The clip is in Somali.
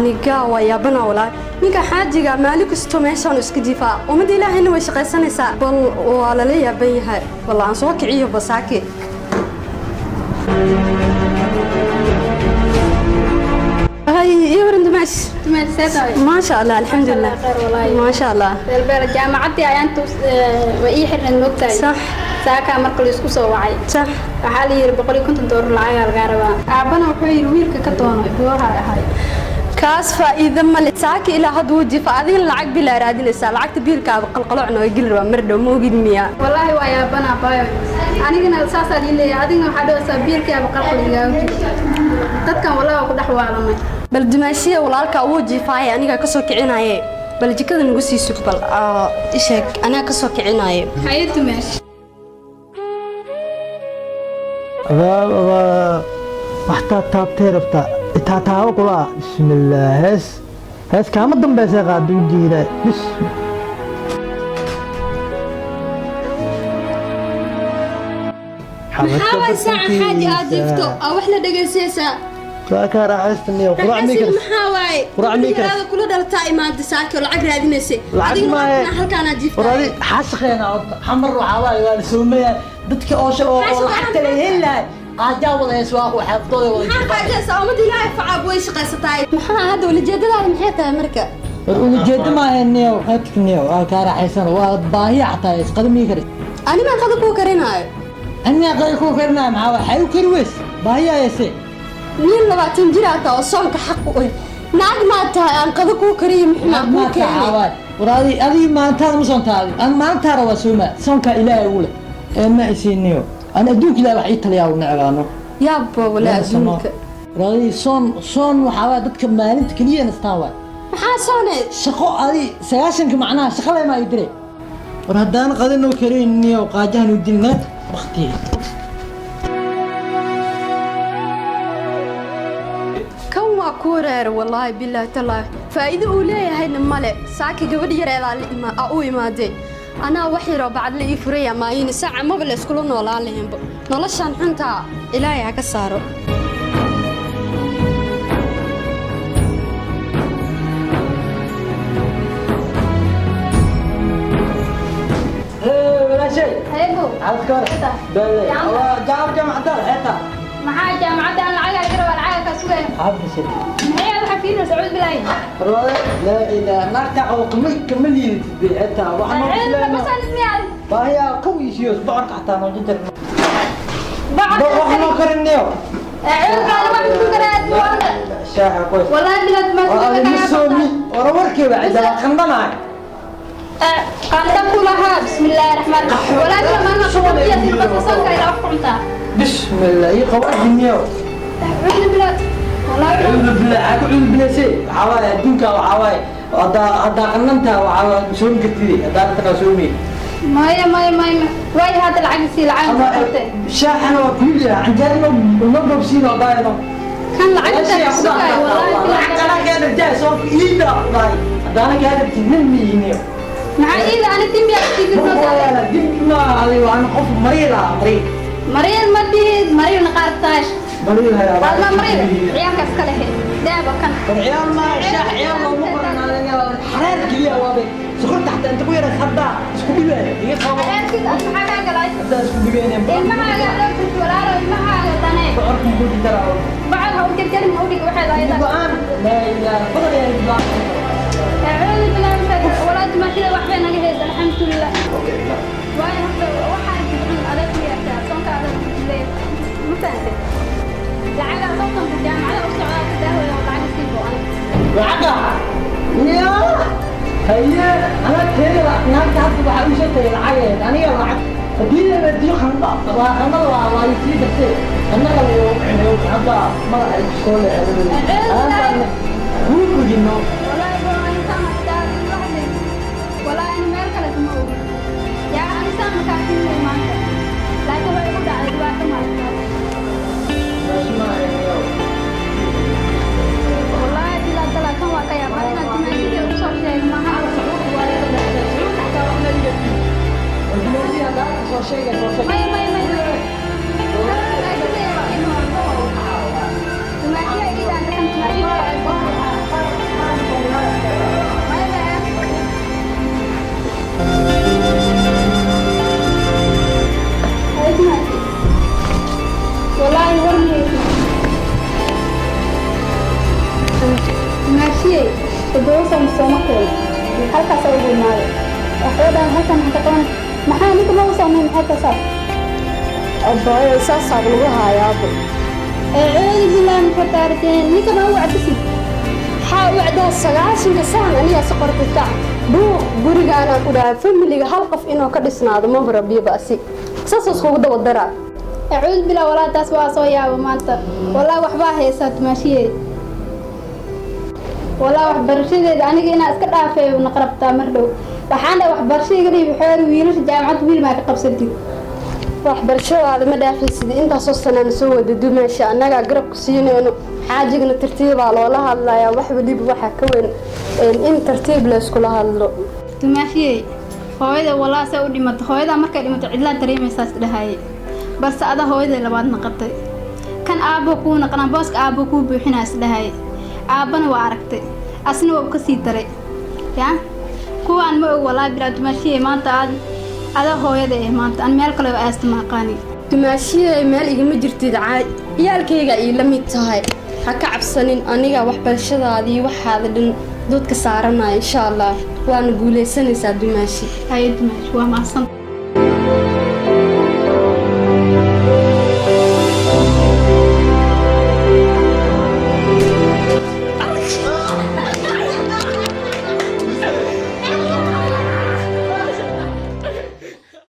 aniga waa yaabana walaal ninka xaajiga maalik isto meeshan iska jifaa umada ilaahayna way shaqaysanaysaa bal waa la yaaban yahay wallahi aan soo kiciyo basaaki هاي يورن دمش ما شاء الله الحمد لله ما شاء الله جامعتي أنتو وإيه حرنا النقطة صح ساكا مركل يسكو سواعي صح وحالي بقولي كنت دور العيال الغاربة عبنا وحوي ويرك كتونا بوها هاي كاس فإذا ما لتساكي إلى هاد وجي فأذين العق بلا رادين السال عقد بيرك قلقلعنا ويقل مرده مو قد مياه والله ويا بنا بايو أنا كنا الأساس اللي أدينا حدا سبيرك بقلقلعنا dadkan walaa ku dhaxwaalnay bal dimaashiya walaalka uu jiifay aniga ka soo kicinaaye bal jikada nagu sii sug bal isheeg aniga ka soo kicinaaye haye dimaash waxta taabtay rabta taataabo kula bismillaah hees kaama dambaysa qaadu diira bis maxaa saaca xaaji aad jifto oo wax la dhageysanaysa ka raaxaystay quraac miikar maxaa waay quraac miikar hada kula dhaltaa imaanta saaki lacag raadinaysa adiguna halkaan aad jifto quraadi xasqeena xamar waxa waay waa Soomaaliya dadka oo lacagta leeyahay qaaja wada iswaaq waxa afdooda wada qaaja saamada ilaahay facaab way shaqaysatay maxaa hada wala jeedadaada maxay tahay marka wala jeed ma hayniyo qadkniyo ka raaxaysan waa baahi xataa isqadmi kari ani ma qad ku karinayo أنا أقولك كرنا معه حيو كروس باهي يسي مين لما تنجرات أو صانك حقه نعم ما تها أنقذك كريم ما تها ورادي أدي ما تها مش أنت أنا ما تها رسومة صانك إلى أولى ما يسينيو أنا أدوك لا وحيد تليا ونعلانه يا أبا ولا أدوك رادي صون وحوادث كمالين تكليا نستوى حاسوني شقو أدي سياسنك معناها شغلة ما يدري ورهدان قدنو كريم نيو قاجان ودينات وقتي كم وكورر والله بالله تلا فإذا أولي هاي الملأ ساكي قبل يرى الإما أو إمادي أنا وحيرة بعد لي فريا ما ين ساعة ما بلا سكولون ولا عليهم نلشان حنتا إلهي هكسارو هيبو عذكر بلي جامعة حتى maxaa jaamacada aan lacag agiro wal lacag ka sugay حبس maxay waxa fiirna sacuud bilaay لا إذا نرجع كملي حتى وحنا بس انا سمعت وهي قوي شيء بعرف حتى أنا جدا بعد وحنا كرنيو اعوذ بالله ما بتقرأ وانا شاحة كويس والله بلاد ما أنا مسومي وروركي بعد خندنا قال لها بسم الله الرحمن الرحيم ولكن ما انا قضيه في البصل الى وقتها بسم الله يقوى الدنيا اعوذ بالله والله أعوذ بالله أعوذ بالله سي حواي الدنيا وحواي هذا قننتها وحواي مسومي كتير هذا تقاسومي ما واي هذا العكسي العام شاحن وكل عن جالنا ونضرب سينا ضاينا كان العكس سكاي والله أنا قاعد جاي صوت إيدا والله أنا قاعد تنمي مع إذا أنا تبي أحكي في لا جبنا علي وأنا خوف مريض مريض نقارتاش مريض هيا والله مريض عيالك اسكله دابا كان عيال ما شاح عيال ما مقرن على حرار كليا وابي سكرت تحت أنت كويرة خدا سكوبي بيه هي خبر كده ما حاجة قلت هذا سكوبي بيه ما حاجة قلت ولا ما حاجة ثانية بعرف مقول ترى بعد هو كلمة هو ديك واحد أيضا لا لا فضل يا رجال أعوذ بالله من الشيطان ولا تمشي وحنا نجهز الحمد لله واي هذا واحد يقول عليك يا أخي صنك على الليل مثلا لعل صوتهم في الجامعة أو سعادة الدهوة ولا عن السيفو لعقة يا هيا أنا كذا أنا تعرف بحاول شيء العين أنا يا لعق فدي بدي خنقة أنا والله يصير بس أنا لو هذا ما أقول أنا هو كذا ولا أنا ما أكلت موجود يا أنا سام كاتين لي ما لا تبغى يقول على دواء كمان والله إذا طلع كم وقت يا ما أنا تمشي وصار شيء ما هذا صعود ولا ولا صعود حتى ولا يجي ما dumaashiyey toddoba sano kale halkaas ugu imaaday waxoodan halkan ka qaban maxaa ninka loo sameeyay maxay ka saar abbaay saasaab lagu haayaabo eeyo bilaan ka taarteen ninka ma wacdisi waxaa wacdaa 9 sano aniga si qortay buuq gurigaana ku dhahay familiga hal qof inuu ka dhisnaado ma rabiyo baasi saasas kugu daba daraa eeyo bilaa walaa taas waa soo yaabo maanta walaa waxba haysaa dumaashiyey walaa wax barashadeeda aniga inaa iska dhaafay una qarabtaa mar dhow waxaan wax barashada dhib xoor wiilasha jaamacad wiil ma ka qabsatid wax barashada ma dhaafaysid inta soo sanaan soo wada dumaasha anaga garab ku siinayno xaajigna tartiib loo la hadlayaa wax waliba waxa ka weyn in tartiib la isku la hadlo dumaashiyey hooyada walaa say u dhimato hooyada markay dhimato cidla dareemaysaa isdhahay balse ada hooyada labaad naqatay kan aabo ku naqana booska aabo ku buuxinaa isdhahay aabana waa aragtay asna waa ka sii daray yaa kuwaan ma og walaa bilaa dumaashiyey maanta ada hooyada maanta aan meel kale oo aastama aqaani dumaashiyey meel igama jirtid caay iyalkayga ii la mid tahay ha ka cabsanin aniga wax barashadaadii waxaad dhan dadka saaranaa insha Allah waana guuleysanaysaa dumaashi hay dumaashi waa maasan